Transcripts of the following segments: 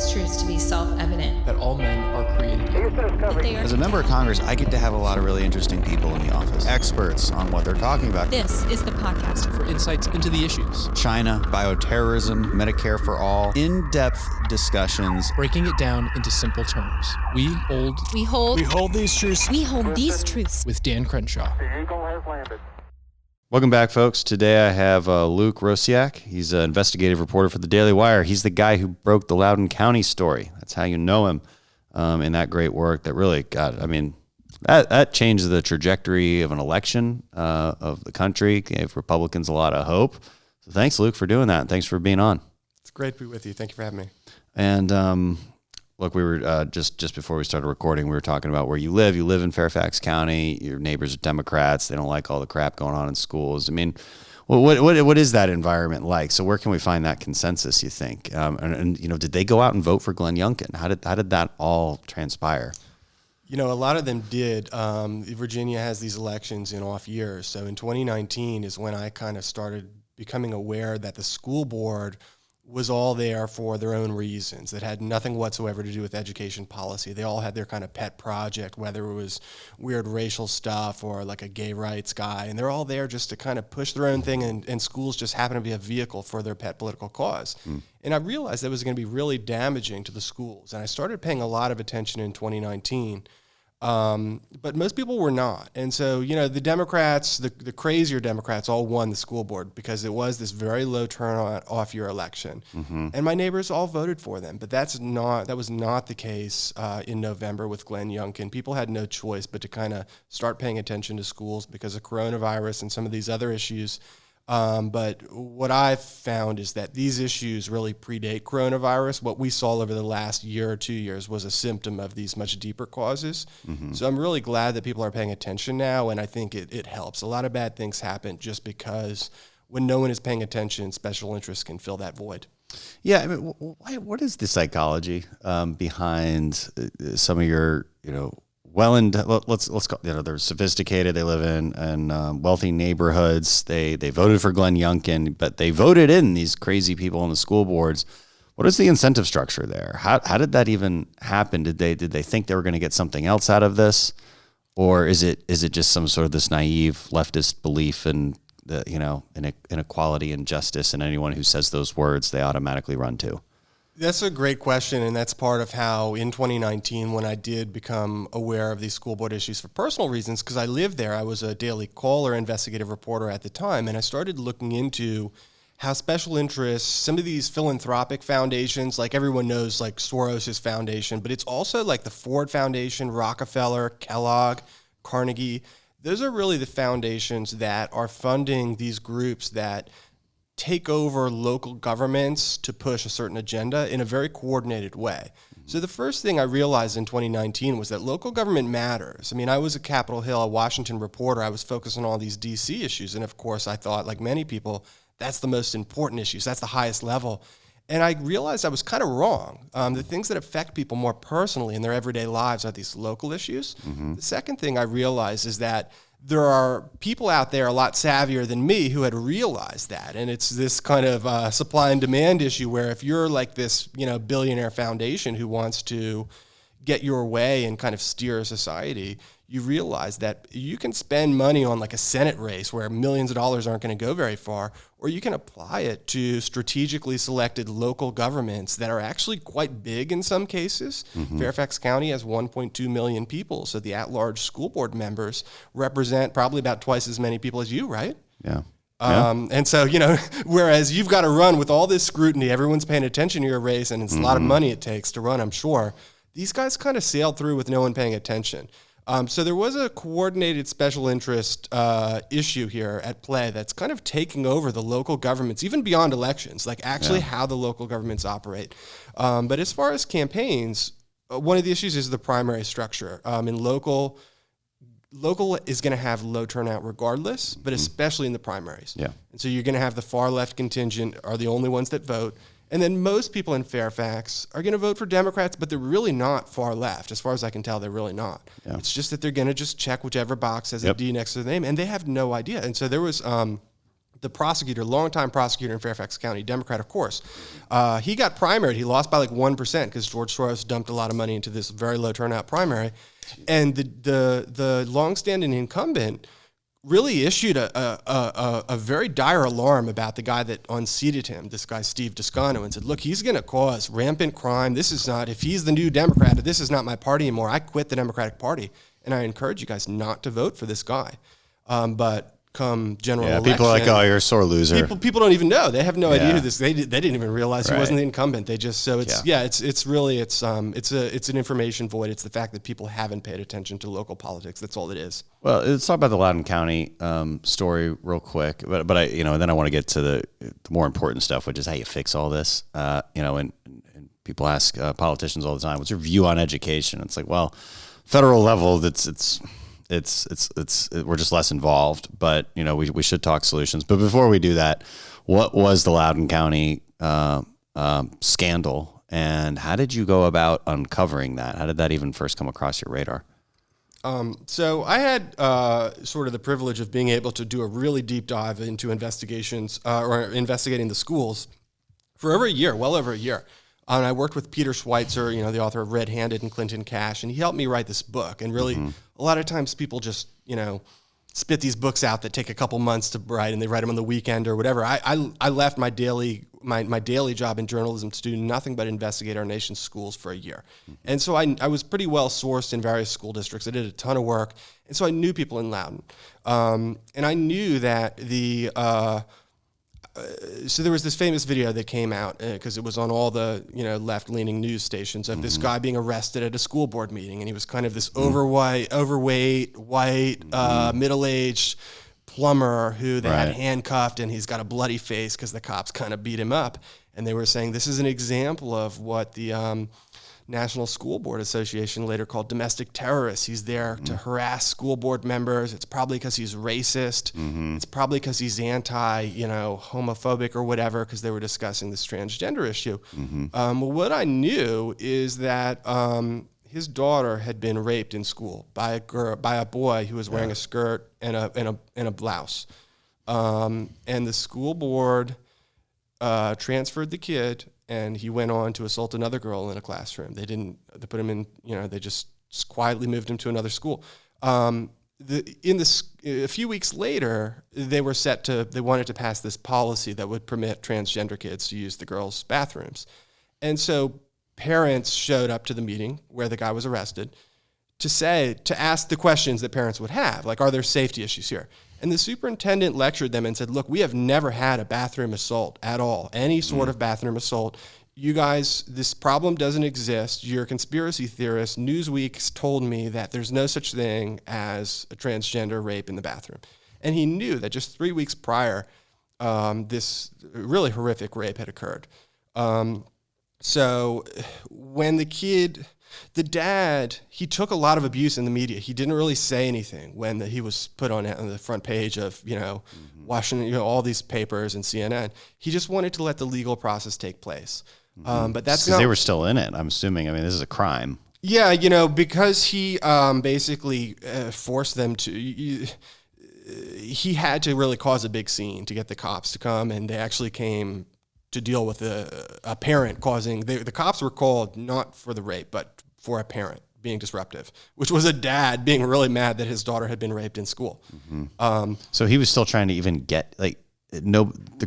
these truths to be self-evident. That all men are created equal. As a member of Congress, I get to have a lot of really interesting people in the office. Experts on what they're talking about. This is the podcast for insights into the issues. China, bioterrorism, Medicare for all. In-depth discussions. Breaking it down into simple terms. We hold these truths. We hold these truths. With Dan Crenshaw. The Eagle has landed. Welcome back, folks. Today I have Luke Rosiak. He's an investigative reporter for the Daily Wire. He's the guy who broke the Loudon County story. That's how you know him in that great work that really that changed the trajectory of an election of the country, gave Republicans a lot of hope. So thanks, Luke, for doing that. And thanks for being on. It's great to be with you. Thank you for having me. And look, we were just before we started recording, we were talking about where you live. You live in Fairfax County. Your neighbors are Democrats. They don't like all the crap going on in schools. I mean, what is that environment like? So where can we find that consensus, you think? And you know, did they go out and vote for Glenn Youngkin? How did that all transpire? You know, a lot of them did. Virginia has these elections in off years. So in 2019 is when I kind of started becoming aware that the school board was all there for their own reasons that had nothing whatsoever to do with education policy. They all had their kind of pet project, whether it was weird racial stuff or like a gay rights guy, and they're all there just to kind of push their own thing, and schools just happen to be a vehicle for their pet political cause. And I realized that was going to be really damaging to the schools, and I started paying a lot of attention in 2019. But most people were not. And so, you know, the Democrats, the crazier Democrats all won the school board because it was this very low turnout off year election. And my neighbors all voted for them. But that was not the case in November with Glenn Youngkin. People had no choice but to kind of start paying attention to schools because of coronavirus and some of these other issues. But what I've found is that these issues really predate coronavirus. What we saw over the last year or 2 years was a symptom of these much deeper causes. So I'm really glad that people are paying attention now, and I think it helps. A lot of bad things happen just because when no one is paying attention, special interests can fill that void. Yeah, I mean, what is the psychology behind some of your, you know, let's call, you know, they're sophisticated. They live in wealthy neighborhoods. They voted for Glenn Youngkin, but they voted in these crazy people on the school boards. What is the incentive structure there? How did that even happen? Did they think they were going to get something else out of this, or is it just some sort of this naive leftist belief in the, you know, in inequality and justice, and anyone who says those words they automatically run to? That's a great question, and that's part of how in 2019, when I did become aware of these school board issues for personal reasons, because I lived there, I was a daily caller, investigative reporter at the time, and I started looking into how special interests, some of these philanthropic foundations, like everyone knows, like Soros' foundation, but it's also like the Ford Foundation, Rockefeller, Kellogg, Carnegie. Those are really the foundations that are funding these groups that take over local governments to push a certain agenda in a very coordinated way. So the first thing I realized in 2019 was that local government matters. I mean, I was a Capitol Hill, a Washington reporter. I was focused on all these DC issues. And of course, I thought, like many people, that's the most important issues. That's the highest level. And I realized I was kind of wrong. The things that affect people more personally in their everyday lives are these local issues. The second thing I realized is that there are people out there a lot savvier than me who had realized that. And it's this kind of supply and demand issue where if you're like this, you know, billionaire foundation who wants to get your way and kind of steer society, you realize that you can spend money on like a Senate race where millions of dollars aren't going to go very far, or you can apply it to strategically selected local governments that are actually quite big in some cases. Fairfax County has 1.2 million people, so the at-large school board members represent probably about twice as many people as you, right? Yeah. And so, you know, whereas you've got to run with all this scrutiny, everyone's paying attention to your race, and it's a lot of money it takes to run, I'm sure. These guys kind of sailed through with no one paying attention. So there was a coordinated special interest issue here at play that's kind of taking over the local governments, even beyond elections, like actually how the local governments operate. But as far as campaigns, one of the issues is the primary structure. In local is going to have low turnout regardless, but especially in the primaries. Yeah. And so you're going to have the far left contingent are the only ones that vote. And then most people in Fairfax are going to vote for Democrats, but they're really not far left. As far as I can tell, they're really not. Yeah. It's just that they're going to just check whichever box has a D next to the name, and they have no idea. And so there was the prosecutor, longtime prosecutor in Fairfax County, Democrat, of course, he got primaried. He lost by like 1% because George Soros dumped a lot of money into this very low turnout primary. And the longstanding incumbent really issued a very dire alarm about the guy that unseated him, this guy Steve Toscano, and said, look, he's going to cause rampant crime. This is not, if he's the new Democrat, this is not my party anymore. I quit the Democratic Party, and I encourage you guys not to vote for this guy. But come general election, people are like, oh, you're a sore loser. People don't even know. They have no idea who this. They didn't even realize he wasn't the incumbent. They just it's really it's an information void. It's the fact that people haven't paid attention to local politics. That's all it is. Well, let's talk about the Loudon County story real quick. But I and then I want to get to the more important stuff, which is how you fix all this. And people ask politicians all the time, what's your view on education? It's like, well, federal level, we're just less involved, but we should talk solutions. But before we do that, what was the Loudon County scandal, and how did you go about uncovering that? How did that even first come across your radar? So I had sort of the privilege of being able to do a really deep dive into investigations or investigating the schools for well over a year. And I worked with Peter Schweitzer, the author of Red Handed and Clinton Cash, and he helped me write this book. And really, a lot of times people just, spit these books out that take a couple months to write, and they write them on the weekend or whatever. I left my daily job in journalism to do nothing but investigate our nation's schools for a year. And so I was pretty well sourced in various school districts. I did a ton of work, and so I knew people in Loudon. And I knew that so there was this famous video that came out because it was on all the left-leaning news stations of this guy being arrested at a school board meeting, and he was kind of this overweight, white, middle-aged plumber who they had handcuffed, and he's got a bloody face because the cops kind of beat him up. And they were saying this is an example of what the National School Board Association later called domestic terrorists. He's there to harass school board members. It's probably because he's racist. It's probably because he's homophobic or whatever, because they were discussing this transgender issue. Well, what I knew is that his daughter had been raped in school by a boy who was wearing a skirt and a blouse. And the school board transferred the kid, and he went on to assault another girl in a classroom. They put him in, they just quietly moved him to another school. A few weeks later, they wanted to pass this policy that would permit transgender kids to use the girls' bathrooms. And so parents showed up to the meeting where the guy was arrested to ask the questions that parents would have, like, are there safety issues here? And the superintendent lectured them and said, look, we have never had a bathroom assault at all, any sort of bathroom assault. You guys, this problem doesn't exist. You're conspiracy theorists. Newsweek's told me that there's no such thing as a transgender rape in the bathroom. And he knew that just 3 weeks prior, this really horrific rape had occurred. So when the dad, he took a lot of abuse in the media. He didn't really say anything when he was put on the front page of, Washington, all these papers and CNN. He just wanted to let the legal process take place. But that's because they were still in it, I'm assuming. I mean, this is a crime. Yeah, because he basically forced them to. He had to really cause a big scene to get the cops to come, and they actually came to deal with a parent causing. The cops were called not for the rape, but for a parent being disruptive, which was a dad being really mad that his daughter had been raped in school. So he was still trying to even get the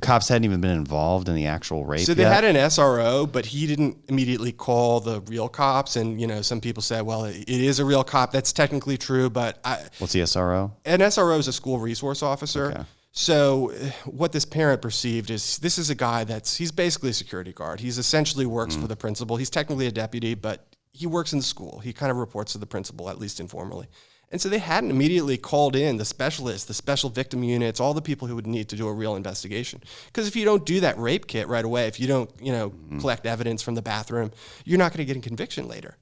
cops hadn't even been involved in the actual rape. So they had an SRO, but he didn't immediately call the real cops. And, some people say, well, it is a real cop. That's technically true. But what's the SRO? An SRO is a school resource officer. Okay. So what this parent perceived is this is a guy he's basically a security guard. He's essentially works for the principal. He's technically a deputy, but he works in the school. He kind of reports to the principal, at least informally. And so they hadn't immediately called in the specialists, the special victim units, all the people who would need to do a real investigation. Because if you don't do that rape kit right away, if you don't, collect evidence from the bathroom, you're not going to get a conviction later.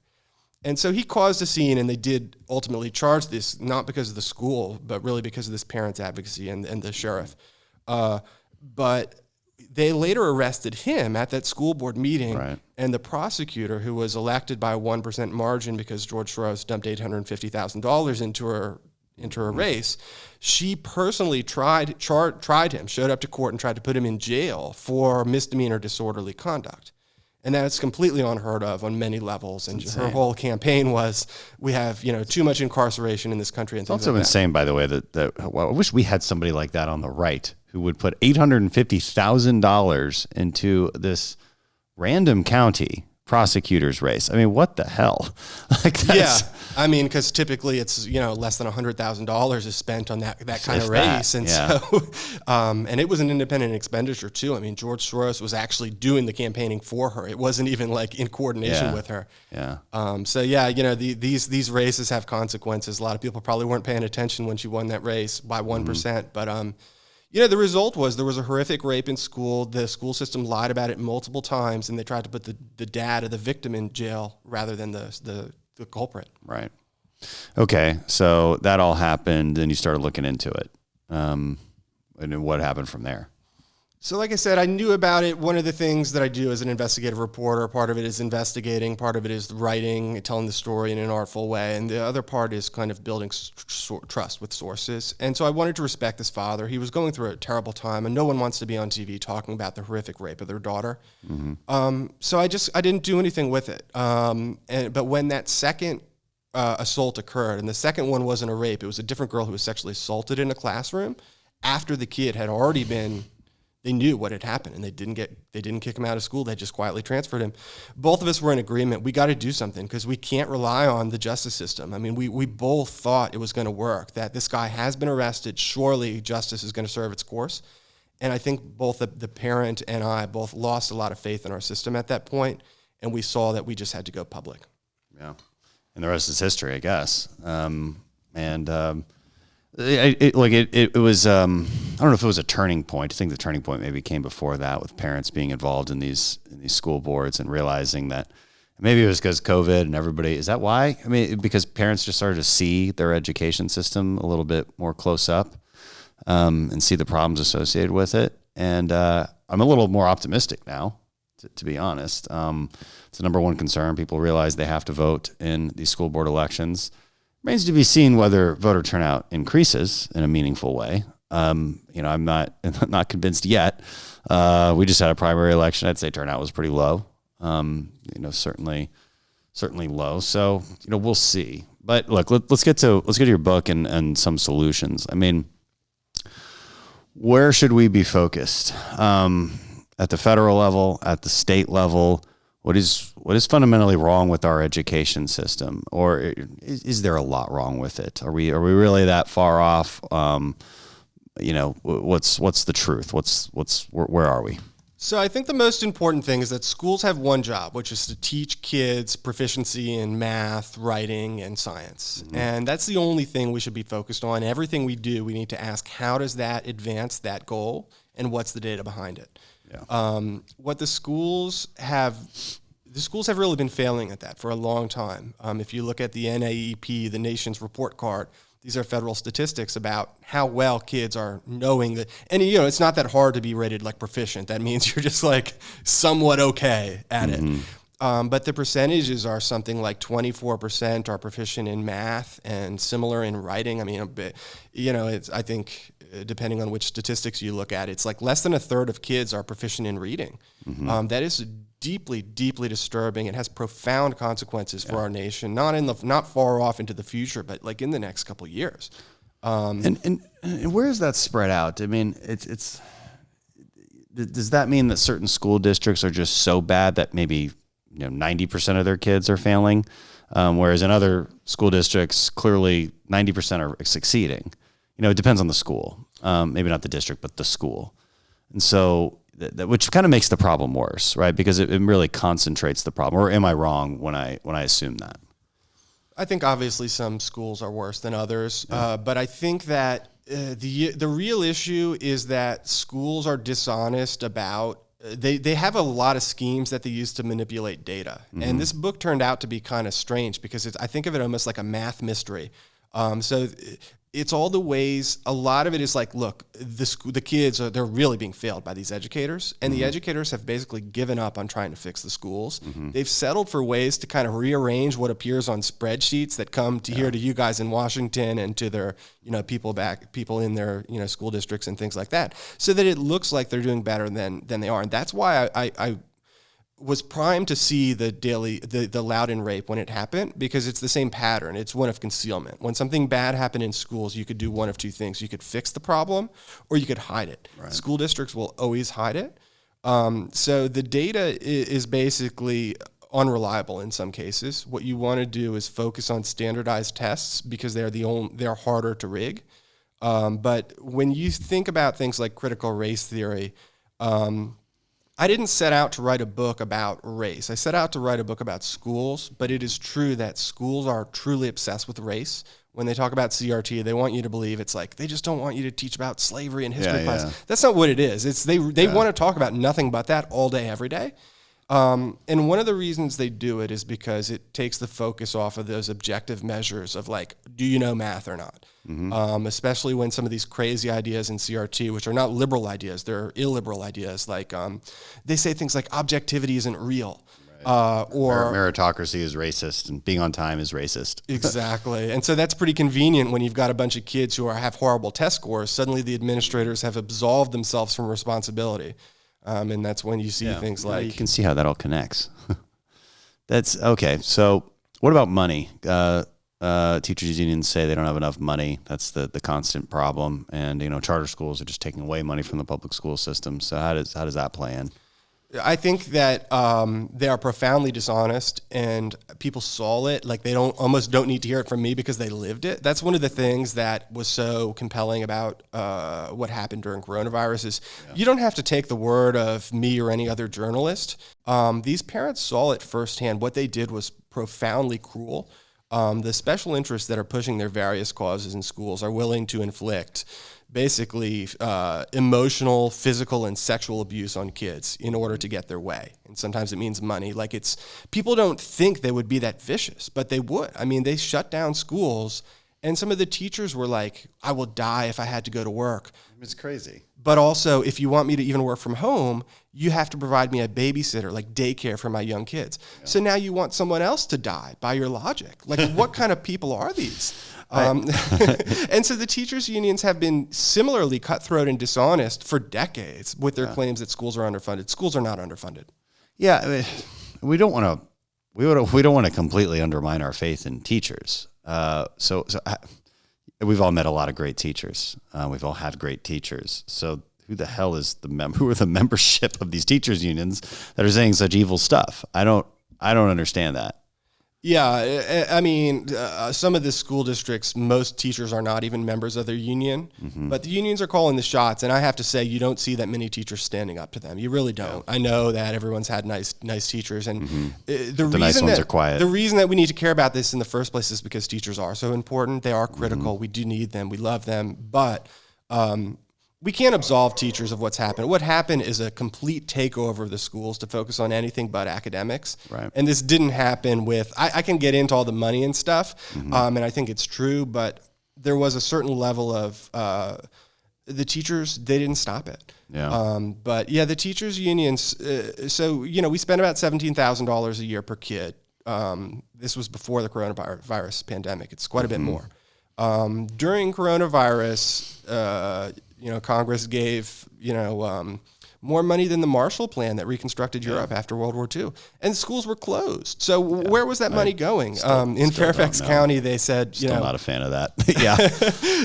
And so he caused a scene, and they did ultimately charge this, not because of the school, but really because of this parent's advocacy and the sheriff. But they later arrested him at that school board meeting, right. And the prosecutor, who was elected by a 1% margin because George Soros dumped $850,000 enter a race. She personally tried him, showed up to court and tried to put him in jail for misdemeanor disorderly conduct. And that's completely unheard of on many levels. And her whole campaign was, we have, too much incarceration in this country. And it's also insane, by the way, that I wish we had somebody like that on the right who would put $850,000 into this random county prosecutor's race. I mean, what the hell? Because typically it's less than $100,000 is spent on that kind of race, and so and it was an independent expenditure too. I mean, George Soros was actually doing the campaigning for her. It wasn't even like in coordination with her. These races have consequences. A lot of people probably weren't paying attention when she won that race by 1%, but the result was there was a horrific rape in school. The school system lied about it multiple times, and they tried to put the dad of the victim in jail rather than the culprit. Right. Okay. So that all happened, and you started looking into it. And then what happened from there? So like I said, I knew about it. One of the things that I do as an investigative reporter, part of it is investigating, part of it is writing, telling the story in an artful way, and the other part is kind of building trust with sources. And so I wanted to respect this father. He was going through a terrible time, and no one wants to be on TV talking about the horrific rape of their daughter. Mm-hmm. So I didn't do anything with it. But when that second assault occurred, and the second one wasn't a rape, it was a different girl who was sexually assaulted in a classroom after the kid had already been. They knew what had happened, and they didn't kick him out of school. They just quietly transferred him. Both of us were in agreement. We got to do something because we can't rely on the justice system. I mean, we both thought it was going to work, that this guy has been arrested. Surely justice is going to serve its course. And I think both the parent and I both lost a lot of faith in our system at that point, and we saw that we just had to go public. Yeah. And the rest is history, I guess. It was, I don't know if it was a turning point. I think the turning point maybe came before that, with parents being involved in these school boards and realizing that maybe it was because COVID and everybody, is that why? I mean, because parents just started to see their education system a little bit more close up, and see the problems associated with it. And, I'm a little more optimistic now, to be honest. It's the number one concern. People realize they have to vote in these school board elections. Remains to be seen whether voter turnout increases in a meaningful way. I'm not convinced yet. We just had a primary election. I'd say turnout was pretty low. Certainly low. So we'll see. But look, let's get to your book and some solutions. I mean, where should we be focused? At the federal level, at the state level. What is fundamentally wrong with our education system, or is there a lot wrong with it? Are we really that far off? What's the truth? Where are we? So I think the most important thing is that schools have one job, which is to teach kids proficiency in math, writing, and science. Mm-hmm. And that's the only thing we should be focused on. Everything we do, we need to ask, how does that advance that goal, and what's the data behind it? Yeah. What the schools have really been failing at that for a long time. If you look at the NAEP, the nation's report card, these are federal statistics about how well kids are knowing that. And it's not that hard to be rated like proficient. That means you're just like somewhat okay at it. But the percentages are something like 24% are proficient in math and similar in writing. I mean, I think depending on which statistics you look at, it's like less than a third of kids are proficient in reading. Mm-hmm. That is deeply, deeply disturbing. It has profound consequences for our nation, not far off into the future, but like in the next couple of years. And where is that spread out? I mean, it's does that mean that certain school districts are just so bad that maybe 90% of their kids are failing, whereas in other school districts, clearly 90% are succeeding? It depends on the school, maybe not the district, but the school. And so which kind of makes the problem worse, right? Because it really concentrates the problem. Or am I wrong when I assume that? I think obviously some schools are worse than others, but I think that the real issue is that schools are dishonest about. They have a lot of schemes that they use to manipulate data. Mm-hmm. And this book turned out to be kind of strange because I think of it almost like a math mystery. So it's all the ways. A lot of it is like, look, the kids they're really being failed by these educators, and the educators have basically given up on trying to fix the schools. They've settled for ways to kind of rearrange what appears on spreadsheets that come to here to you guys in Washington and to their people in their school districts and things like that, so that it looks like they're doing better than they are. And that's why I was primed to see the Loudon rape when it happened, because it's the same pattern. It's one of concealment. When something bad happened in schools, you could do one of two things. You could fix the problem or you could hide it. Right. School districts will always hide it. So the data is basically unreliable in some cases. What you want to do is focus on standardized tests because they're harder to rig. But when you think about things like critical race theory, I didn't set out to write a book about race. I set out to write a book about schools, but it is true that schools are truly obsessed with race. When they talk about CRT, they want you to believe it's like they just don't want you to teach about slavery and history class. Yeah. That's not what it is. It's they want to talk about nothing but that all day, every day. And one of the reasons they do it is because it takes the focus off of those objective measures of like, do you know math or not? Especially when some of these crazy ideas in CRT, which are not liberal ideas, they're illiberal ideas. Like they say things like objectivity isn't real. Or meritocracy is racist and being on time is racist. Exactly. And so that's pretty convenient when you've got a bunch of kids who have horrible test scores. Suddenly the administrators have absolved themselves from responsibility. And that's when you see things like... You can see how that all connects. That's okay. So what about money? Teachers unions say they don't have enough money. That's the constant problem. And, charter schools are just taking away money from the public school system. So how does that play in? I think that they are profoundly dishonest, and people saw it. Like they almost don't need to hear it from me because they lived it. That's one of the things that was so compelling about what happened during coronavirus is you don't have to take the word of me or any other journalist. These parents saw it firsthand. What they did was profoundly cruel. The special interests that are pushing their various causes in schools are willing to inflict basically emotional, physical, and sexual abuse on kids in order to get their way. And sometimes it means money. Like people don't think they would be that vicious, but they would. I mean, they shut down schools, and some of the teachers were like, I will die if I had to go to work. It's crazy. But also, if you want me to even work from home, you have to provide me a babysitter, like daycare for my young kids. Yeah. So now you want someone else to die by your logic. Like, what kind of people are these? And so the teachers' unions have been similarly cutthroat and dishonest for decades with their claims that schools are underfunded. Schools are not underfunded. Yeah, I mean, we don't want to completely undermine our faith in teachers. So we've all met a lot of great teachers. We've all had great teachers. So who the hell is who are the membership of these teachers' unions that are saying such evil stuff? I don't understand that. Yeah, I mean, some of the school districts, most teachers are not even members of their union, but the unions are calling the shots, and I have to say, you don't see that many teachers standing up to them. You really don't. I know that everyone's had nice teachers, and the nice ones are quiet. The reason that we need to care about this in the first place is because teachers are so important. They are critical. We do need them. We love them, but we can't absolve teachers of what's happened. What happened is a complete takeover of the schools to focus on anything but academics. Right. And this didn't happen with, I can get into all the money and stuff, and I think it's true, but there was a certain level of, the teachers, they didn't stop it. Yeah. But yeah, the teachers unions, so, we spend about $17,000 a year per kid. This was before the coronavirus pandemic. It's quite a bit more. During coronavirus, Congress gave, more money than the Marshall Plan that reconstructed Europe after World War II. And schools were closed. So where was that money going? In Fairfax County, they said, Still not a fan of that. Yeah.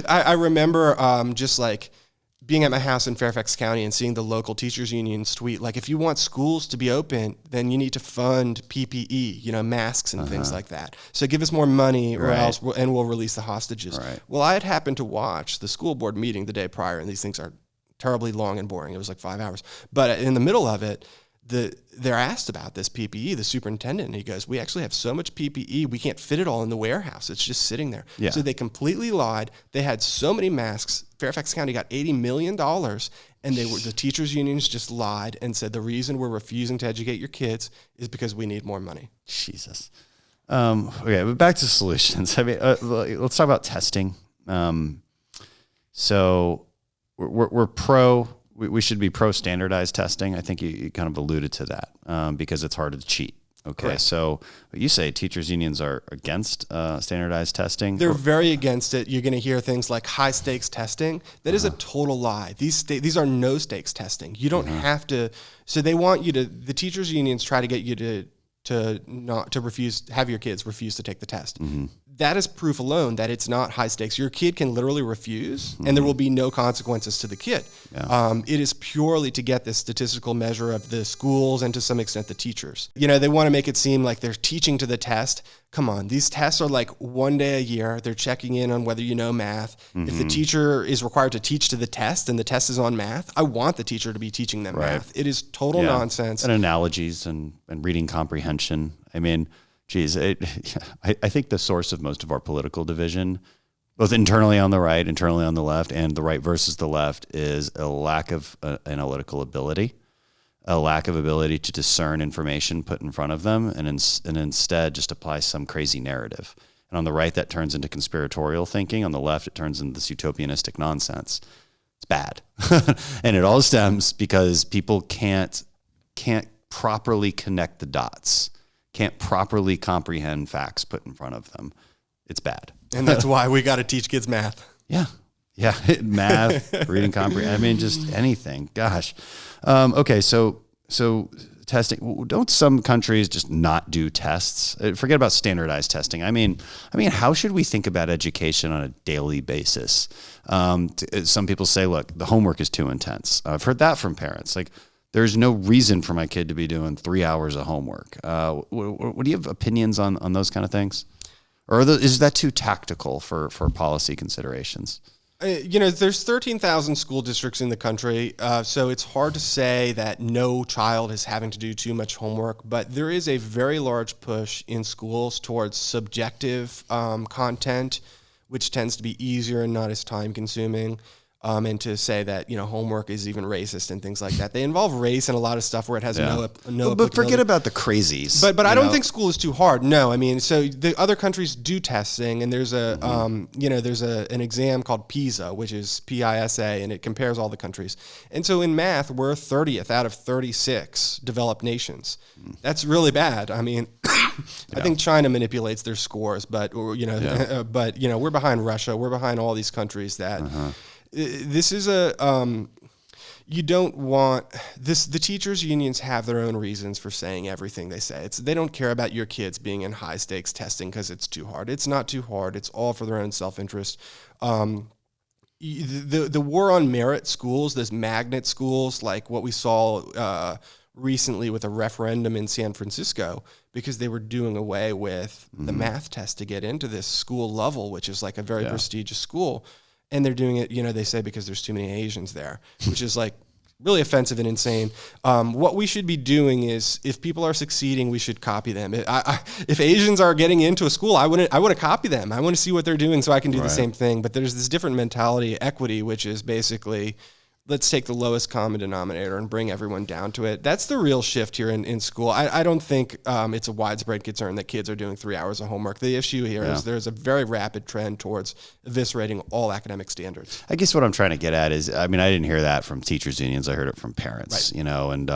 I remember just like being at my house in Fairfax County and seeing the local teachers unions tweet, like, if you want schools to be open, then you need to fund PPE, masks and things like that. So give us more money or else we'll release the hostages. Right. Well, I had happened to watch the school board meeting the day prior, and these things are terribly long and boring. It was like 5 hours. But in the middle of it, they're asked about this PPE, the superintendent, and he goes, we actually have so much PPE, we can't fit it all in the warehouse. It's just sitting there. Yeah. So they completely lied. They had so many masks. Fairfax County got $80 million, and the teachers' unions just lied and said the reason we're refusing to educate your kids is because we need more money. Jesus. Okay, but back to solutions. I mean, let's talk about testing. So we're pro. We should be pro standardized testing. I think you kind of alluded to that because it's hard to cheat. Okay, Correct. so you say teachers unions are against standardized testing. They're very against it. You're going to hear things like high stakes testing. That is a total lie. These are no stakes testing. You don't have to. So they want you to. The teachers unions try to get you to have your kids refuse to take the test. That is proof alone that it's not high stakes. Your kid can literally refuse, and there will be no consequences to the kid. Yeah. It is purely to get this statistical measure of the schools and to some extent the teachers. They want to make it seem like they're teaching to the test. Come on, these tests are like one day a year. They're checking in on whether you know math. If the teacher is required to teach to the test and the test is on math, I want the teacher to be teaching them math. It is total nonsense. And analogies and reading comprehension. I mean, geez, I think the source of most of our political division, both internally on the right, internally on the left, and the right versus the left, is a lack of analytical ability, a lack of ability to discern information put in front of them, and instead just apply some crazy narrative. And on the right, that turns into conspiratorial thinking. On the left, it turns into this utopianistic nonsense. It's bad. And it all stems because people can't properly connect the dots, can't properly comprehend facts put in front of them. It's bad. And that's why we got to teach kids math. Yeah. Math, reading comprehension. I mean, just anything. Gosh. Okay. So testing. Don't some countries just not do tests? Forget about standardized testing. I mean, how should we think about education on a daily basis? Some people say, look, the homework is too intense. I've heard that from parents. Like, there's no reason for my kid to be doing 3 hours of homework. What do you have opinions on those kind of things? Or is that too tactical for policy considerations? There's 13,000 school districts in the country, so it's hard to say that no child is having to do too much homework, but there is a very large push in schools towards subjective content, which tends to be easier and not as time-consuming. And to say that, homework is even racist and things like that. They involve race and a lot of stuff where it has no But forget about the crazies. But I don't think school is too hard. No, I mean, so the other countries do testing, and there's an exam called PISA, which is PISA, and it compares all the countries. And so in math, we're 30th out of 36 developed nations. That's really bad. I mean, I think China manipulates their scores, but we're behind Russia. We're behind all these countries that. This is you don't want this. The teachers unions have their own reasons for saying everything they say. They don't care about your kids being in high stakes testing because it's too hard. It's not too hard. It's all for their own self-interest. The war on merit schools, those magnet schools, like what we saw recently with a referendum in San Francisco, because they were doing away with the math test to get into this school level, which is like a very prestigious school. And they're doing it, they say because there's too many Asians there, which is like really offensive and insane. What we should be doing is, if people are succeeding, we should copy them. If Asians are getting into a school, I want to copy them. I want to see what they're doing so I can do the same thing. But there's this different mentality, equity, which is basically, let's take the lowest common denominator and bring everyone down to it. That's the real shift here in school. I don't think it's a widespread concern that kids are doing 3 hours of homework. The issue here is there's a very rapid trend towards eviscerating all academic standards. I guess what I'm trying to get at is, I didn't hear that from teachers unions. I heard it from parents, and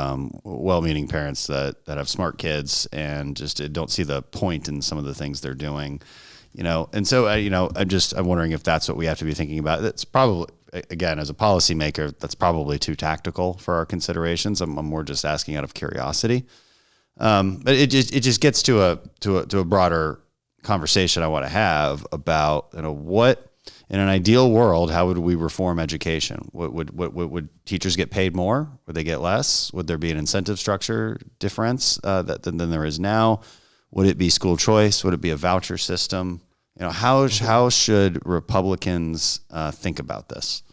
well-meaning parents that have smart kids and just don't see the point in some of the things they're doing, And so, I'm wondering if that's what we have to be thinking about. That's probably, again, as a policymaker, that's probably too tactical for our considerations. I'm more just asking out of curiosity. But it just gets to a broader conversation I want to have about, what, in an ideal world, how would we reform education? Would teachers get paid more? Would they get less? Would there be an incentive structure difference than there is now? Would it be school choice? Would it be a voucher system? How should Republicans think about this?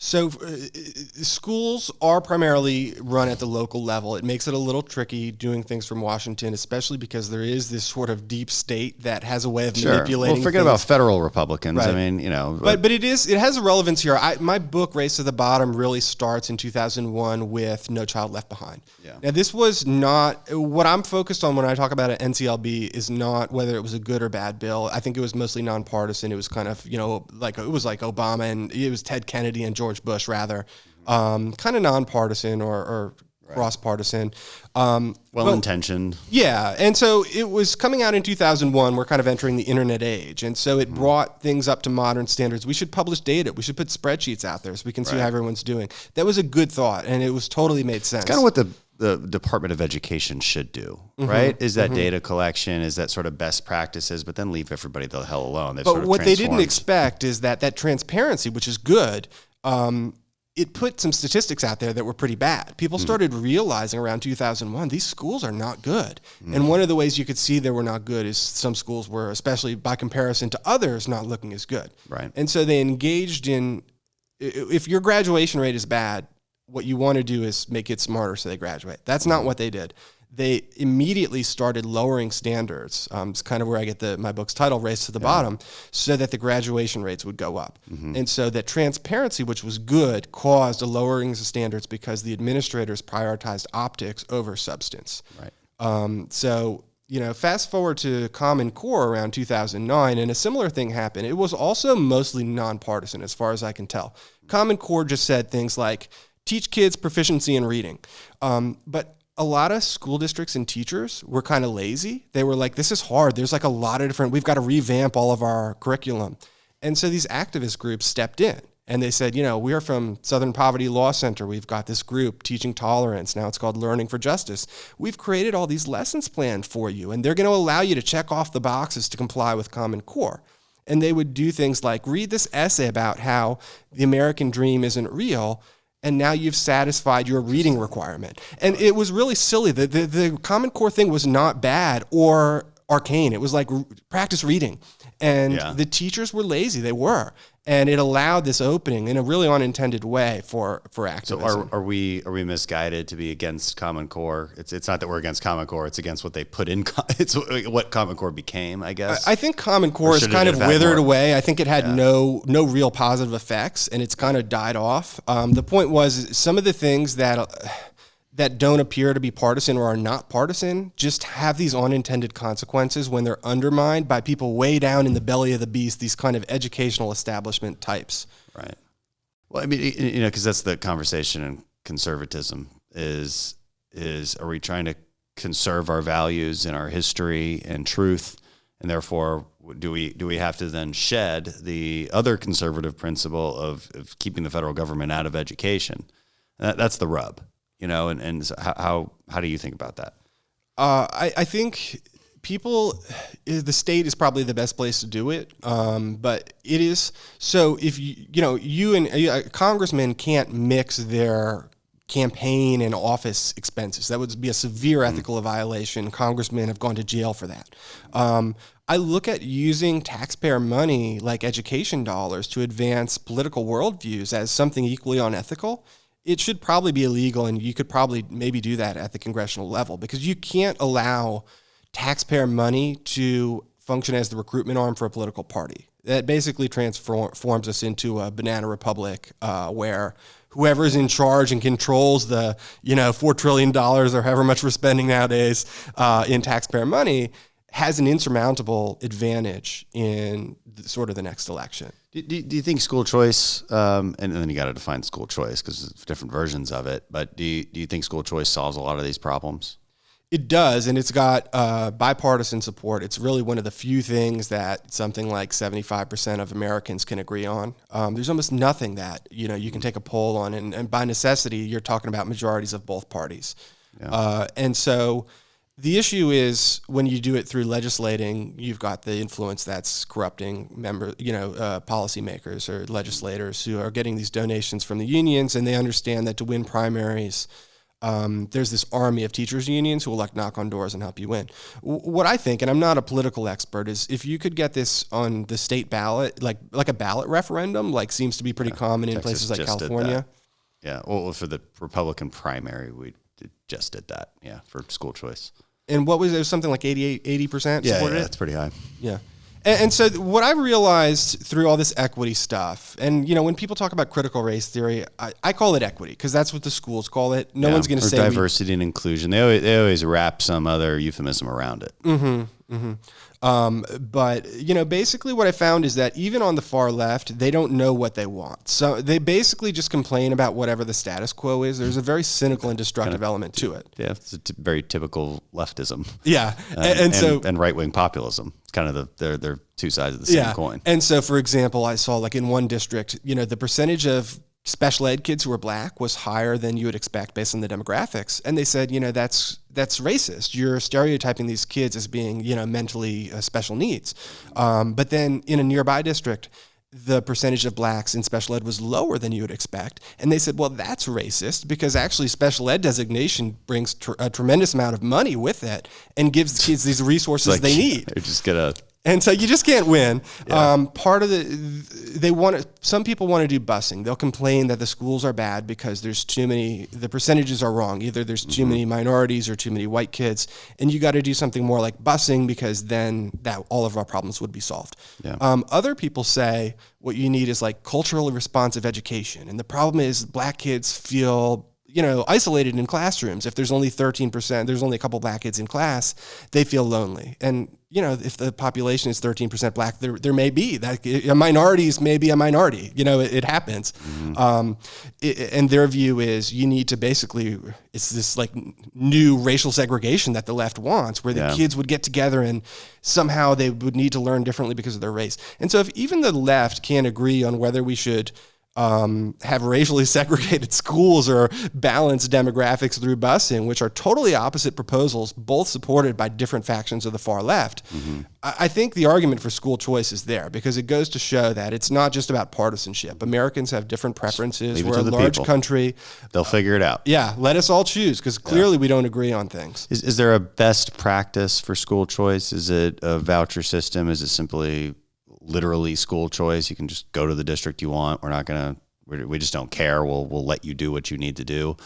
So schools are primarily run at the local level. It makes it a little tricky doing things from Washington, especially because there is this sort of deep state that has a way of manipulating. Well, forget things. about federal Republicans. Right. I mean, you know. But it has a relevance here. My book, Race to the Bottom, really starts in 2001 with No Child Left Behind. Yeah. Now, this was not, what I'm focused on when I talk about an NCLB is not whether it was a good or bad bill. I think it was mostly nonpartisan. It was kind of, like it was like Obama and it was Ted Kennedy and George Bush, rather. Kind of nonpartisan or cross-partisan. Well-intentioned. Yeah, and so it was coming out in 2001. We're kind of entering the internet age, and so it brought things up to modern standards. We should publish data. We should put spreadsheets out there so we can see how everyone's doing. That was a good thought, and it was totally made sense. It's kind of what the Department of Education should do, right? Is that data collection, is that sort of best practices, but then leave everybody the hell alone. But what they didn't expect is that transparency, which is good, it put some statistics out there that were pretty bad. People started realizing around 2001, these schools are not good. And one of the ways you could see they were not good is some schools were, especially by comparison to others, not looking as good. Right. And so they engaged in, if your graduation rate is bad, what you want to do is make it smarter so they graduate. That's not what they did. They immediately started lowering standards. It's kind of where I get my book's title, Race to the Bottom, so that the graduation rates would go up. And so that transparency, which was good, caused a lowering of standards because the administrators prioritized optics over substance. Right. So, fast forward to Common Core around 2009, and a similar thing happened. It was also mostly nonpartisan, as far as I can tell. Common Core just said things like, teach kids proficiency in reading. But a lot of school districts and teachers were kind of lazy. They were like, this is hard. There's like a lot of we've got to revamp all of our curriculum. And so these activist groups stepped in and they said, we're from Southern Poverty Law Center. We've got this group teaching tolerance. Now it's called Learning for Justice. We've created all these lessons planned for you, and they're going to allow you to check off the boxes to comply with Common Core. And they would do things like read this essay about how the American dream isn't real, and now you've satisfied your reading requirement. And it was really silly. The Common Core thing was not bad or arcane. It was like practice reading. And the teachers were lazy. They were. And it allowed this opening in a really unintended way for activism. So are we misguided to be against Common Core? It's not that we're against Common Core. It's against what they put in. It's what Common Core became, I guess. I think Common Core is kind of withered away. I think it had no real positive effects, and it's kind of died off. The point was some of the things that don't appear to be partisan or are not partisan just have these unintended consequences when they're undermined by people way down in the belly of the beast, these kind of educational establishment types. Right. Well, I mean, because that's the conversation in conservatism is are we trying to conserve our values and our history and truth, and therefore do we have to then shed the other conservative principle of keeping the federal government out of education? That's the rub. And so how do you think about that? I think the state is probably the best place to do it. But it is, so if you and a congressman can't mix their campaign and office expenses. That would be a severe ethical violation. Congressmen have gone to jail for that. I look at using taxpayer money like education dollars to advance political worldviews as something equally unethical. It should probably be illegal, and you could probably maybe do that at the congressional level because you can't allow taxpayer money to function as the recruitment arm for a political party. That basically transforms us into a banana republic where whoever's in charge and controls the $4 trillion or however much we're spending nowadays in taxpayer money has an insurmountable advantage in sort of the next election. Do you think school choice, and then you got to define school choice because there's different versions of it, but do you think school choice solves a lot of these problems? It does, and it's got bipartisan support. It's really one of the few things that something like 75% of Americans can agree on. There's almost nothing that you can take a poll on, and by necessity, you're talking about majorities of both parties. Yeah. And so the issue is when you do it through legislating, you've got the influence that's corrupting policymakers or legislators who are getting these donations from the unions, and they understand that to win primaries, there's this army of teachers unions who will like knock on doors and help you win. What I think, and I'm not a political expert, is if you could get this on the state ballot, like a ballot referendum, like seems to be pretty common in Texas places like just did California. that. Yeah, well, for the Republican primary, we just did that. Yeah, for school choice. And what was it? It was something like 80% Yeah, supported it? that's pretty high. Yeah. And so what I realized through all this equity stuff, and, you know, when people talk about critical race theory, I call it equity because that's what the schools call it. No one's going to say diversity and inclusion. They always wrap some other euphemism around it. But, you know, basically what I found is that even on the far left, they don't know what they want. So they basically just complain about whatever the status quo is. There's a very cynical and destructive element to it. Yeah, it's a very typical leftism. Yeah. And right-wing populism. It's kind of they're two sides of the same coin. And so, for example, I saw like in one district, you know, the percentage of special ed kids who were black was higher than you would expect based on the demographics. And they said, you know, that's racist. You're stereotyping these kids as being, you know, mentally special needs. But then in a nearby district, the percentage of blacks in special ed was lower than you would expect. And they said, well, that's racist because actually special ed designation brings a tremendous amount of money with it and gives kids these resources they need. They're just going to... And so you just can't win. Yeah. Part of some people want to do busing. They'll complain that the schools are bad because there's too many, the percentages are wrong. Either there's too many minorities or too many white kids. And you got to do something more like busing because then that all of our problems would be solved. Yeah. Other people say what you need is like culturally responsive education. And the problem is black kids feel, you know, isolated in classrooms. If there's only 13%, there's only a couple black kids in class, they feel lonely. And, you know, if the population is 13% black, there may be that minorities may be a minority. You know, it happens. And their view is you need to basically, it's this like new racial segregation that the left wants, where the kids would get together and somehow they would need to learn differently because of their race. And so if even the left can't agree on whether we should have racially segregated schools or balance demographics through busing, which are totally opposite proposals, both supported by different factions of the far left. I think the argument for school choice is there because it goes to show that it's not just about partisanship. Americans have different preferences. We're a large country. They'll figure it out. Yeah, let us all choose because clearly we don't agree on things. Is there a best practice for school choice? Is it a voucher system? Is it simply literally school choice? You can just go to the district you want. We just don't care. We'll let you do what you need to do.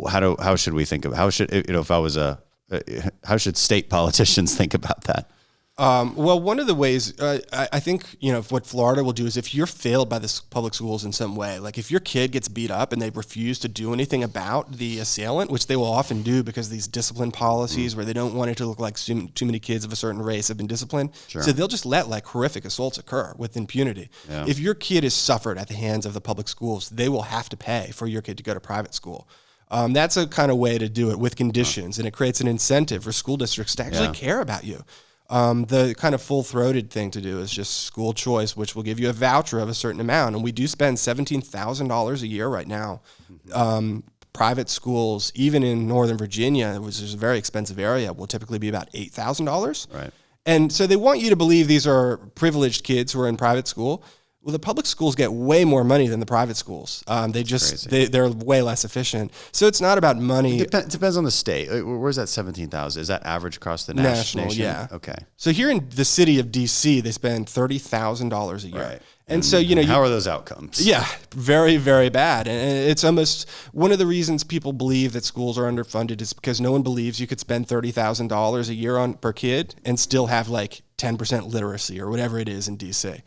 How should we think of, how should state politicians think about that? Well, one of the ways I think, you know, what Florida will do is if you're failed by the public schools in some way, like if your kid gets beat up and they refuse to do anything about the assailant, which they will often do because these discipline policies where they don't want it to look like too many kids of a certain race have been disciplined. Sure. So they'll just let like horrific assaults occur with impunity. Yeah. If your kid is suffered at the hands of the public schools, they will have to pay for your kid to go to private school. That's a kind of way to do it with conditions, and it creates an incentive for school districts to actually care about you. The kind of full-throated thing to do is just school choice, which will give you a voucher of a certain amount. And we do spend $17,000 a year right now. Private schools, even in Northern Virginia, which is a very expensive area, will typically be about $8,000. Right. And so they want you to believe these are privileged kids who are in private school. Well, the public schools get way more money than the private schools. They're way less efficient. So it's not about money. It depends on the state. Where's that 17,000? Is that average across the nation? Yeah. Okay. So here in the city of DC, they spend $30,000 a year. Right. And so, you know, how are those outcomes? Yeah, very, very bad. And it's almost one of the reasons people believe that schools are underfunded is because no one believes you could spend $30,000 a year per kid and still have like 10% literacy or whatever it is in DC.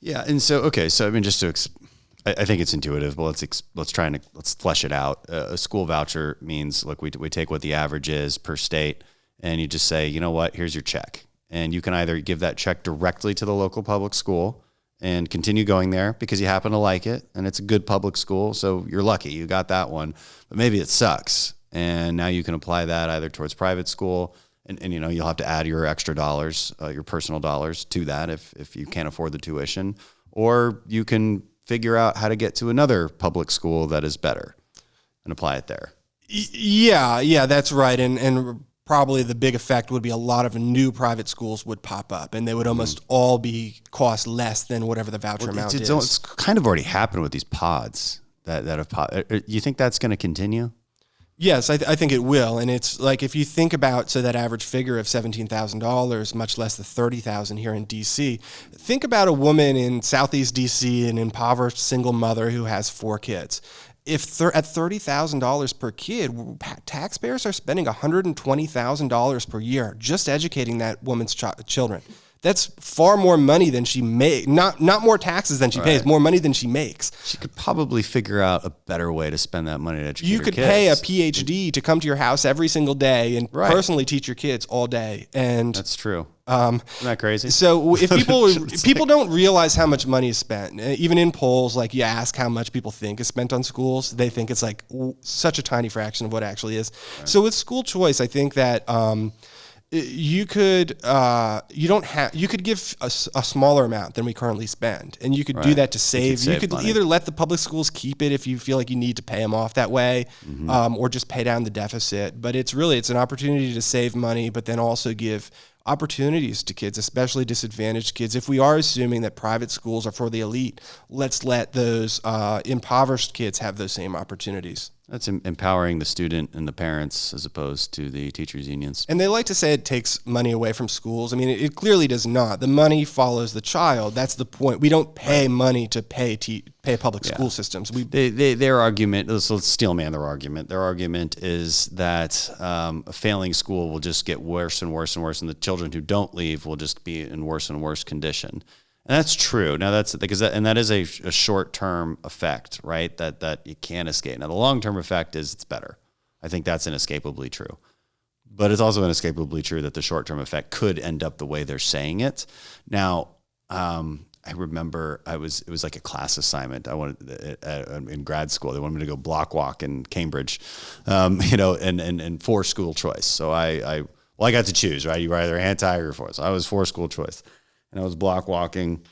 Yeah, and so I mean, just to, I think it's intuitive, but let's flesh it out. A school voucher means, look, we take what the average is per state, and you just say, you know what, here's your check, and you can either give that check directly to the local public school and continue going there because you happen to like it, and it's a good public school, so you're lucky you got that one. But maybe it sucks, and now you can apply that either towards private school. And you know, you'll have to add your extra dollars, your personal dollars to that if you can't afford the tuition, or you can figure out how to get to another public school that is better and apply it there. Yeah, that's right. And probably the big effect would be a lot of new private schools would pop up, and they would almost all be cost less than whatever the voucher amount is. It's kind of already happened with these pods that have popped. You think that's going to continue? Yes, I think it will. And it's like, if you think about, so that average figure of $17,000, much less the $30,000 here in DC, think about a woman in Southeast DC, an impoverished single mother who has 4 kids. If at $30,000 per kid, taxpayers are spending $120,000 per year just educating that woman's children. That's far more money than she makes. Not more taxes than she pays, more money than she makes. She could probably figure out a better way to spend that money to educate You her could kids. pay a PhD to come to your house every single day and personally teach your kids all day. And that's true. Isn't that crazy? So if people don't realize how much money is spent, even in polls, like you ask how much people think is spent on schools, they think it's like such a tiny fraction of what it actually is. Right. So with school choice, I think that you could give a smaller amount than we currently spend, and you could do that to save. You could either let the public schools keep it if you feel like you need to pay them off that way, or just pay down the deficit. But it's an opportunity to save money, but then also give opportunities to kids, especially disadvantaged kids. If we are assuming that private schools are for the elite, let's let those impoverished kids have those same opportunities. That's empowering the student and the parents as opposed to the teachers' unions. And they like to say it takes money away from schools. I mean, it clearly does not. The money follows the child. That's the point. We don't pay money to pay public school systems. Their argument, let's steel man their argument. Their argument is that a failing school will just get worse and worse and worse, and the children who don't leave will just be in worse and worse condition. And that's true. Now that is a short-term effect, right? That you can't escape. Now the long-term effect is it's better. I think that's inescapably true. But it's also inescapably true that the short-term effect could end up the way they're saying it. Now, I remember it was like a class assignment. I wanted in grad school. They wanted me to go block walk in Cambridge, and for school choice. So I got to choose, right? You were either anti or for. So I was for school choice. And I was block walking,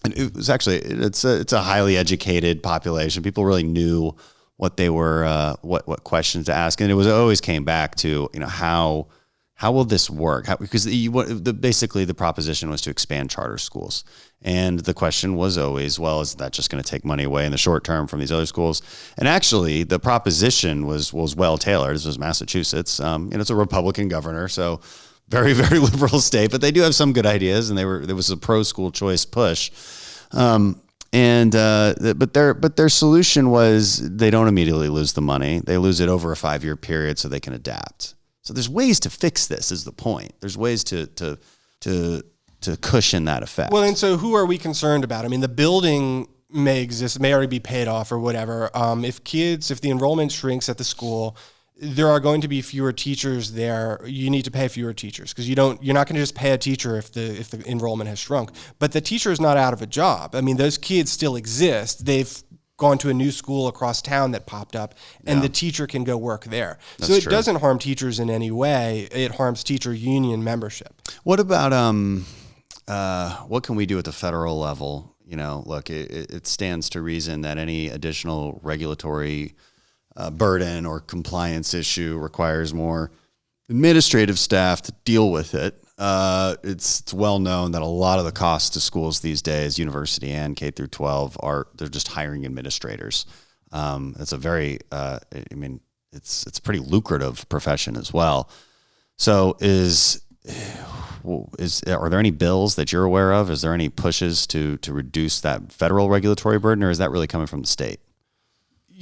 and it was actually it's a highly educated population. People really knew what they were, what questions to ask, and it always came back to how will this work? Because basically the proposition was to expand charter schools, and the question was always, well, is that just going to take money away in the short term from these other schools? And actually, the proposition was well tailored. This was Massachusetts. It's a Republican governor, so. Very, very liberal state, but they do have some good ideas, and there was a pro-school choice push, but their solution was they don't immediately lose the money; they lose it over a 5-year period, so they can adapt. So there's ways to fix this. Is the point? There's ways to cushion that effect. Well, and so who are we concerned about? I mean, the building may exist, may already be paid off, or whatever. If the enrollment shrinks at the school, there are going to be fewer teachers there. You need to pay fewer teachers because you're not going to just pay a teacher if the enrollment has shrunk. But the teacher is not out of a job. I mean, those kids still exist. They've gone to a new school across town that popped up, and the teacher can go work there. That's so it doesn't harm teachers in any way. It harms teacher union membership. What about what can we do at the federal level? Look, it stands to reason that any additional regulatory burden or compliance issue requires more administrative staff to deal with it. It's well known that a lot of the costs to schools these days, university and K through 12, they're just hiring administrators. It's a very, it's a pretty lucrative profession as well. So are there any bills that you're aware of? Is there any pushes to reduce that federal regulatory burden, or is that really coming from the state?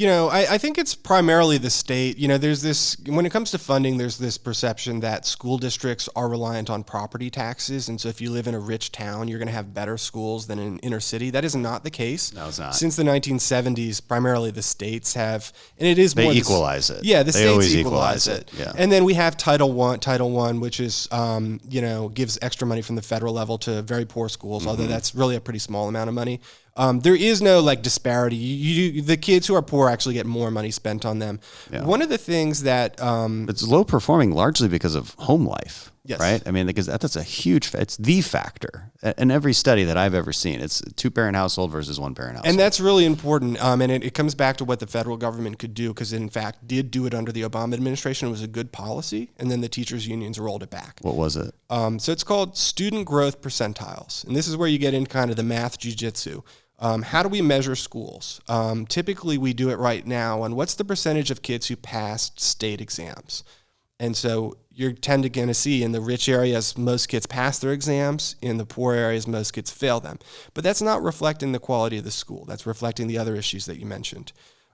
I think it's primarily the state. There's this, when it comes to funding, there's this perception that school districts are reliant on property taxes. And so if you live in a rich town, you're going to have better schools than in inner city. That is not the case. No, it's not. Since the 1970s, primarily the states have, and it is they more equalize it. Yeah, the they states always equalize it. Yeah. And then we have Title I, which is, gives extra money from the federal level to very poor schools, although that's really a pretty small amount of money. There is no disparity. The kids who are poor actually get more money spent on them. Yeah. One of the things that it's low performing largely because of home life. Yes. Right. I mean, because that's a huge. It's the factor in every study that I've ever seen. It's 2-parent household versus 1-parent household, and that's really important. And it comes back to what the federal government could do, because in fact did do it under the Obama administration. It was a good policy, and then the teachers unions rolled it back. What was it? So it's called student growth percentiles, and this is where you get in kind of the math jujitsu. How do we measure schools? Typically, we do it right now on what's the percentage of kids who passed state exams. And so you're going to see in the rich areas, most kids pass their exams. In the poor areas, most kids fail them. But that's not reflecting the quality of the school. That's reflecting the other issues that you mentioned.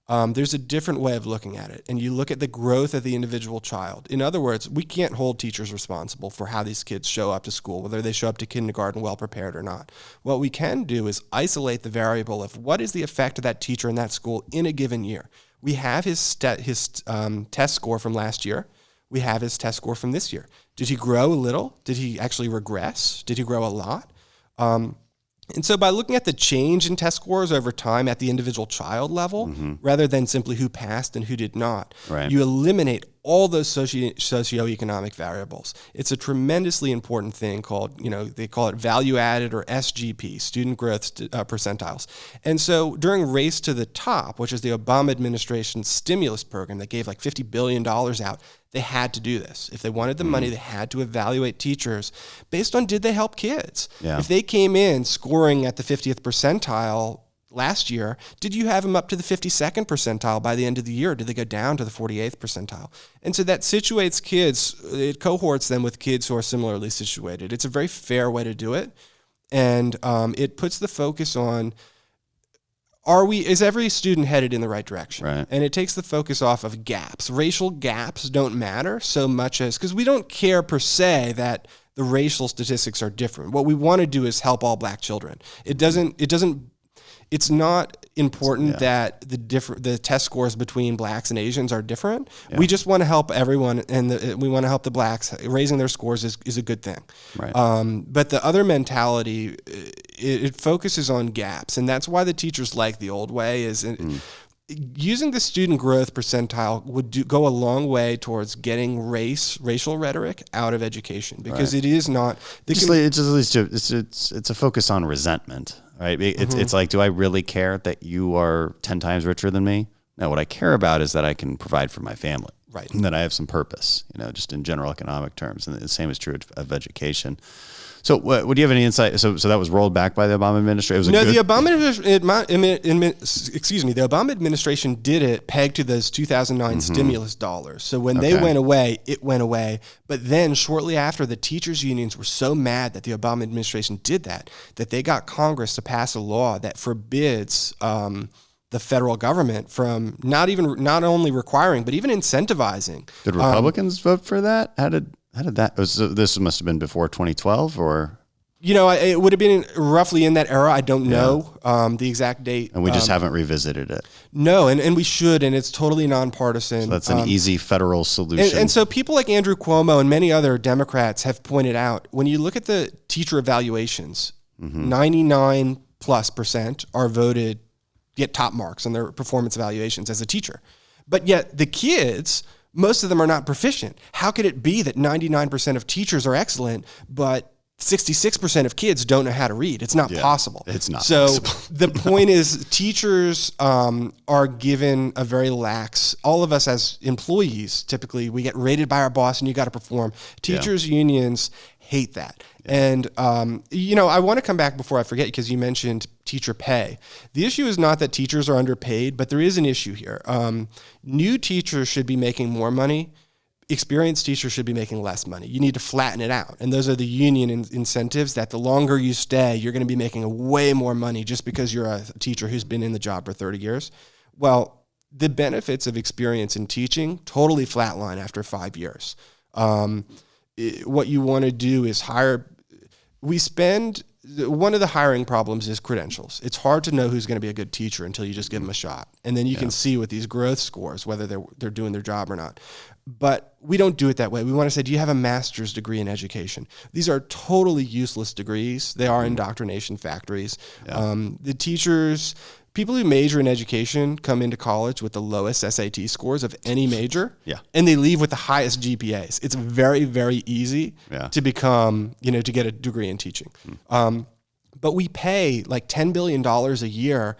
There's a different way of looking at it. And you look at the growth of the individual child. In other words, we can't hold teachers responsible for how these kids show up to school, whether they show up to kindergarten well prepared or not. What we can do is isolate the variable of what is the effect of that teacher in that school in a given year. We have his test score from last year. We have his test score from this year. Did he grow a little? Did he actually regress? Did he grow a lot? And so by looking at the change in test scores over time at the individual child level, rather than simply who passed and who did not, you eliminate all those socioeconomic variables. It's a tremendously important thing called, they call it value added or SGP, student growth percentiles. And so during Race to the Top, which is the Obama administration's stimulus program that gave like $50 billion out, they had to do this. If they wanted the money, they had to evaluate teachers based on did they help kids? Yeah. If they came in scoring at the 50th percentile last year, did you have them up to the 52nd percentile by the end of the year? Did they go down to the 48th percentile? And so that situates kids, it cohorts them with kids who are similarly situated. It's a very fair way to do it. And it puts the focus on, is every student headed in the right direction? Right. And it takes the focus off of gaps. Racial gaps don't matter so much as, because we don't care per se that the racial statistics are different. What we want to do is help all black children. It's not important that the test scores between blacks and Asians are different. Yeah. We just want to help everyone, and we want to help the blacks. Raising their scores is a good thing. Right. But the other mentality, it focuses on gaps, and that's why the teachers like the old way. Using the student growth percentile would go a long way towards getting racial rhetoric out of education, because it is not. It's a focus on resentment. Right. It's like, do I really care that you are 10 times richer than me? No, what I care about is that I can provide for my family. Right. And that I have some purpose, just in general economic terms. And the same is true of education. So what do you have any insight? So that was rolled back by the Obama administration? The Obama administration did it pegged to those 2009 stimulus dollars. So when they went away, it went away. But then shortly after, the teachers unions were so mad that the Obama administration did that they got Congress to pass a law that forbids the federal government from not only requiring, but even incentivizing. Did Republicans vote for that? How did that? This must have been before 2012, or it would have been roughly in that era. I don't know the exact date, and we just haven't revisited it. No, and we should, and it's totally nonpartisan. So that's an easy federal solution. And so people like Andrew Cuomo and many other Democrats have pointed out, when you look at the teacher evaluations, 99+% are voted, get top marks on their performance evaluations as a teacher, but yet the kids, most of them are not proficient. How could it be that 99% of teachers are excellent, but 66% of kids don't know how to read? It's not possible. It's not possible. So the point is, teachers are given a very lax, all of us as employees, typically we get rated by our boss and you got to perform. Teachers unions hate that. And, I want to come back before I forget, because you mentioned teacher pay. The issue is not that teachers are underpaid, but there is an issue here. New teachers should be making more money. Experienced teachers should be making less money. You need to flatten it out. And those are the union incentives, that the longer you stay, you're going to be making way more money just because you're a teacher who's been in the job for 30 years. Well, the benefits of experience in teaching totally flatline after 5 years. What you want to do is one of the hiring problems is credentials. It's hard to know who's going to be a good teacher until you just give them a shot. And then you can see with these growth scores whether they're doing their job or not. But we don't do it that way. We want to say, do you have a master's degree in education? These are totally useless degrees. They are indoctrination factories. The teachers, people who major in education come into college with the lowest SAT scores of any major, and they leave with the highest GPAs. It's very, very easy to become, to get a degree in teaching. But we pay like $10 billion a year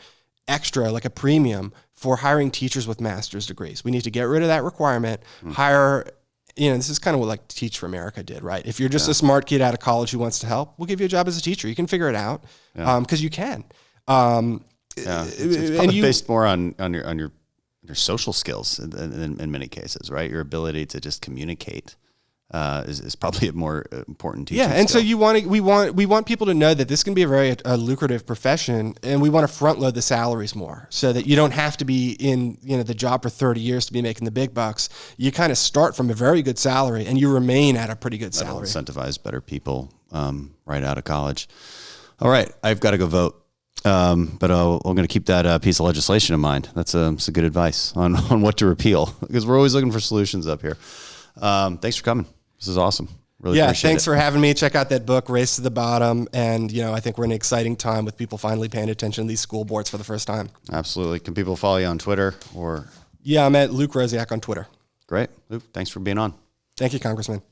extra, like a premium, for hiring teachers with master's degrees. We need to get rid of that requirement, hire, this is kind of what like Teach for America did, right? If you're just a smart kid out of college who wants to help, we'll give you a job as a teacher. You can figure it out because you can. It's probably based more on your social skills in many cases, right? Your ability to just communicate is probably a more important teaching and skill. so we want people to know that this can be a very lucrative profession, and we want to front load the salaries more so that you don't have to be in the job for 30 years to be making the big bucks. You kind of start from a very good salary and you remain at a pretty good That'll salary. incentivize better people right out of college. All right, I've got to go vote. But I'm going to keep that piece of legislation in mind. That's some good advice on what to repeal, because we're always looking for solutions up here. Thanks for coming. This is awesome. Really appreciate thanks it. for having me. Check out that book, Race to the Bottom. And, I think we're in an exciting time with people finally paying attention to these school boards for the first time. Absolutely. Can people follow you on Twitter or? Yeah, I'm at Luke Rosiak on Twitter. Great. Luke, thanks for being on. Thank you, Congressman.